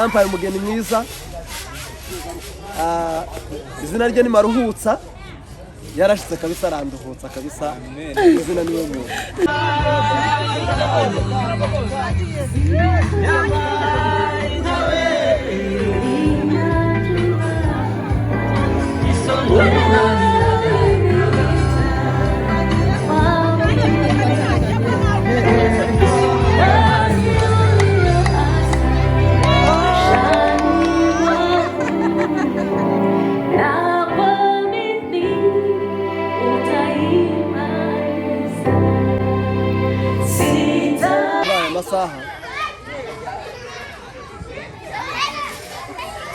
Yampaye umugeni mwiza, izina rye ni Maruhutsa, yarashitse kabisa aranduhutsa kabisa, izina niwe muntu.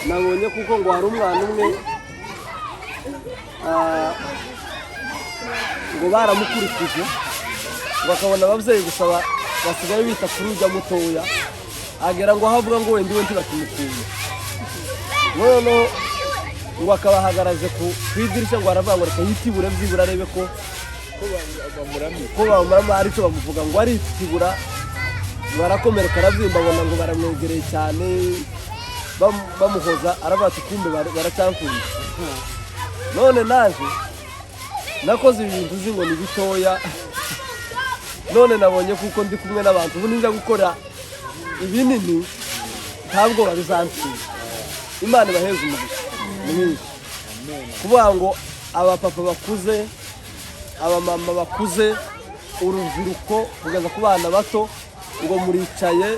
Nabonye kuko ngo hari umwana umwe ngo baramukurikije bakabona abavyeyi gusaba basigaye bita kuri ujya mutoya agera ngo havuga ngo wende wende bakimukuye none ngo akabahagaraje ku kwidirisha ngo aravuga ngo reka yitibure vyibura arebe ko bamurama ari cyo bamuvuga ngo ari tibura barakomereka aravyimba bona ngo baramwegereye cyane bamuhoza aravuga ati kumbe baracyankunda none naje nakoze ibintu zingo ni bitoya none nabonye kuko ndi kumwe n'abantu ubu ninja gukora ibinini ntabwo babizansiye Imana baheze umugisha mwinshi kuvuga ngo abapapa bakuze abamama bakuze urubyiruko kugeza ku bana bato ngo muricaye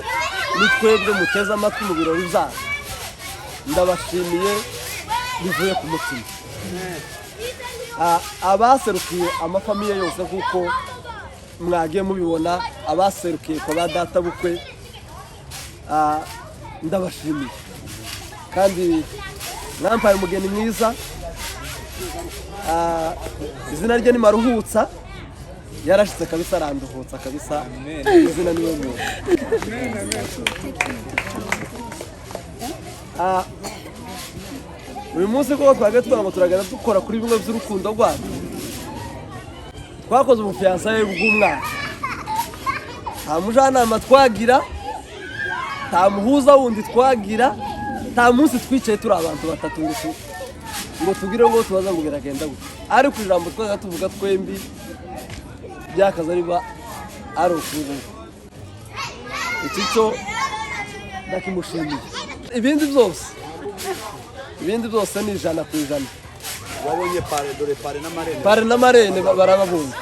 nitwebwe muteze amatwi mu birori byacu ndabashimiye bivuye ku mutima abaserukiye amafamiye yose kuko mwagiye mubibona abaserukiye kwa badata bukwe ndabashimiye kandi mwampaye umugeni mwiza izina rye ni Maruhutsa yarashitse kabisa aranduhutsa kabisa izina niwe muntu uyu munsi ko twage twango turagana dukora kuri bimwe by'urukundo rwacu twakoze ubufiansaye bw'umwana nta mujyanama twagira nta muhuza wundi twagira nta munsi twicaye turi abantu batatu ngo tugire ngo tubaza ngo biragenda gute ari ku ijambo twaga tuvuga twembi byakaza riba ari ukuri iki cyo ndakimushimiye ibindi byose ni 100%. Wabonye pare n'amarene barababonye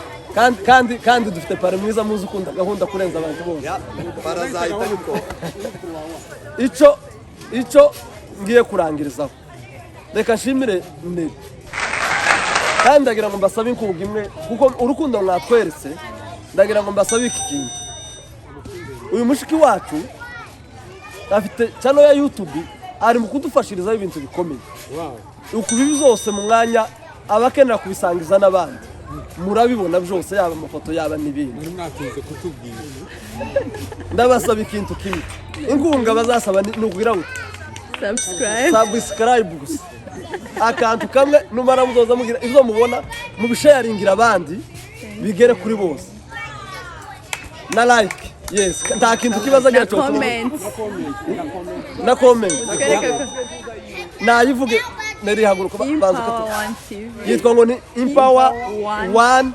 kandi dufite pare mwiza muzi ukunda gahunda kurenza abantu bose parazayita yuko ico ngiye kurangirizaho reka nshimire ne kandi ndagira ngo mbasabe inkuga imwe kuko urukundo mwatweretse ndagira ngo mbasabe iki kintu uyu mushiki wacu afite channel ya YouTube ari mu kudufashiriza ibintu bikomeye ukubibi zose mu mwanya abakenera kubisangiza n'abandi murabibona byose yaba amafoto yaba n'ibindi mwakunze kutubwira ndabasaba ikintu kimwe ingunga bazasaba nugira ngo subscribe gusa akantu kamwe numara muzoza mugira ivyo mubona mu bisharingira abandi bigere kuri bose na like yes nta kintu kibaza gira cyo na comment nayivuge nari haguruka baza ko yitwa ngo ni Empower One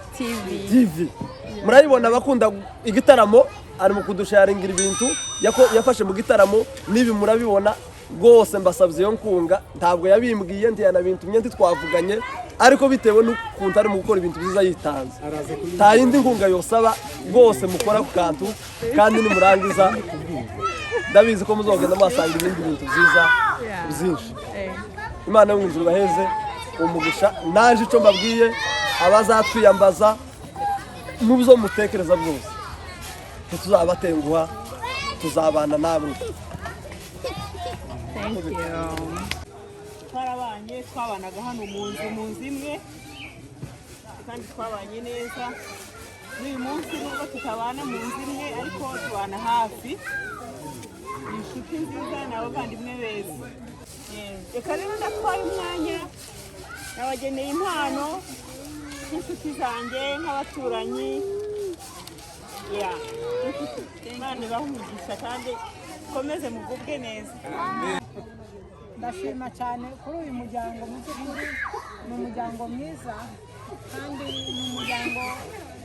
TV murayibona bakunda igitaramo ari mu kudusharingira ibintu yafashe mu gitaramo nibi murabibona gose mbasabye yo nkunga ntabwo yabimbwiye ndi yana bintu myenti twavuganye ariko bitewe n'ukuntu ari mu gukora ibintu biza yitanze ta yindi nkunga yosaba gose mukora ku kantu kandi ni murangiza ndabizi ko muzogenda mwasanga ibindi bintu byiza byinshi Imana y'umwijuru baheze umugisha naje ico mbabwiye abazatwiyambaza mubizo mutekereza byose tuzabatenguha tuzabana namwe. Thank you. Twarabanye twabanaga hano mu nzu imwe kandi twabanye neza n'uyu munsi nubwo tutabana mu nzu imwe ariko tubana hafi inshuti nziza n'abavandimwe beza reka rero ndatwaye umwanya nabageneye impano n'inshuti zanjye nk'abaturanyi Imana ibaha umugisha kandi komeze mugubwe neza. Ndashima cyane kuri uyu muryango, mu by'ukuri ni umuryango mwiza kandi ni umuryango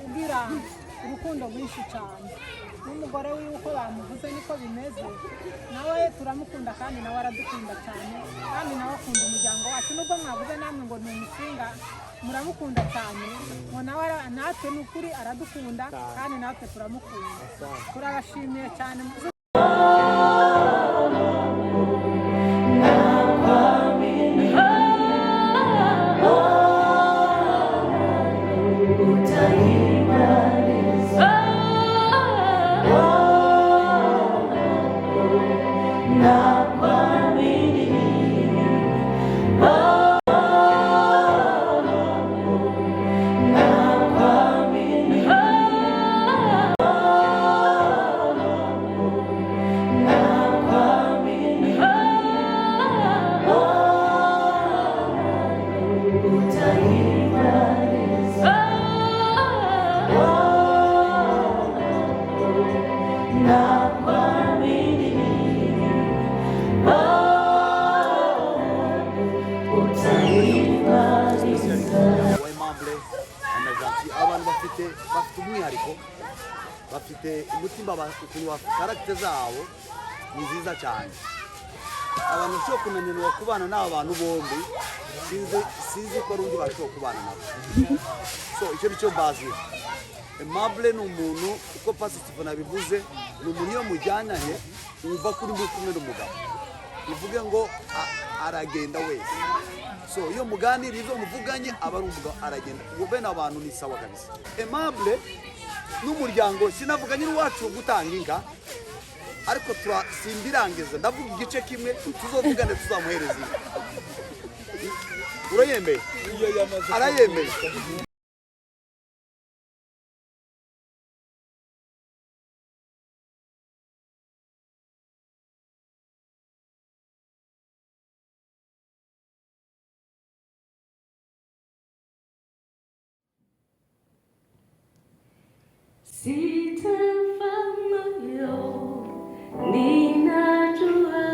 ugira urukundo rwinshi cyane. N'umugore wiwe uko bamuvuze niko bimeze, nawe turamukunda kandi nawe aradukunda cyane, kandi nawe akunda umuryango wacu. Nubwo mwavuze namwe ngo ni umusinga, muramukunda cyane, ngo nawe natwe ni ukuri aradukunda kandi natwe turamukunda. Turabashimiye cyane. bafite umwihariko, bafite umutima, ukuntu karagiteri zabo ni nziza cyane. Abantu bashobora kunanirwa kubana n'aba bantu bombi, sinzi ko ari undi bashobora kubana nabo. So icyo nicyo mbazi. Aimable ni umuntu, uko Pastor Stephen abivuze, ni umuntu iyo mujyananye wumva kuri muri kumwe n'umugabo, bivuge ngo aragenda wese. So iyo muganira izo muvuganye aba ari umugabo aragenda. Ubwo bene abantu ni sawa kabisa. Aimable n'umuryango sinavuganye n'uwacu gutanga inka, ariko simbirangiza, ndavuga igice kimwe tuzovugane tuzamuhereza inka. Urayemeye? Arayemeye. Sitafahamu, ninajua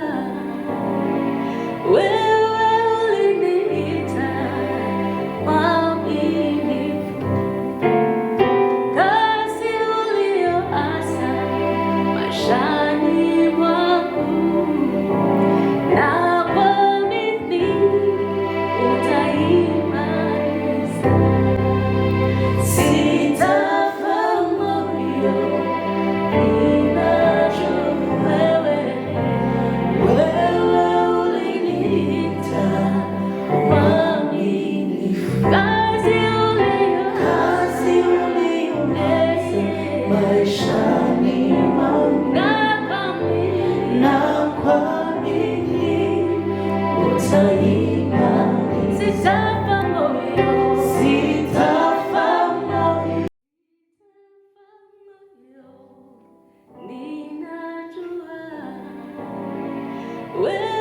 wewe uliniita mwaminifu, kazi uliyoanza maishani mwangu, na kuamini utaimaliza. Well,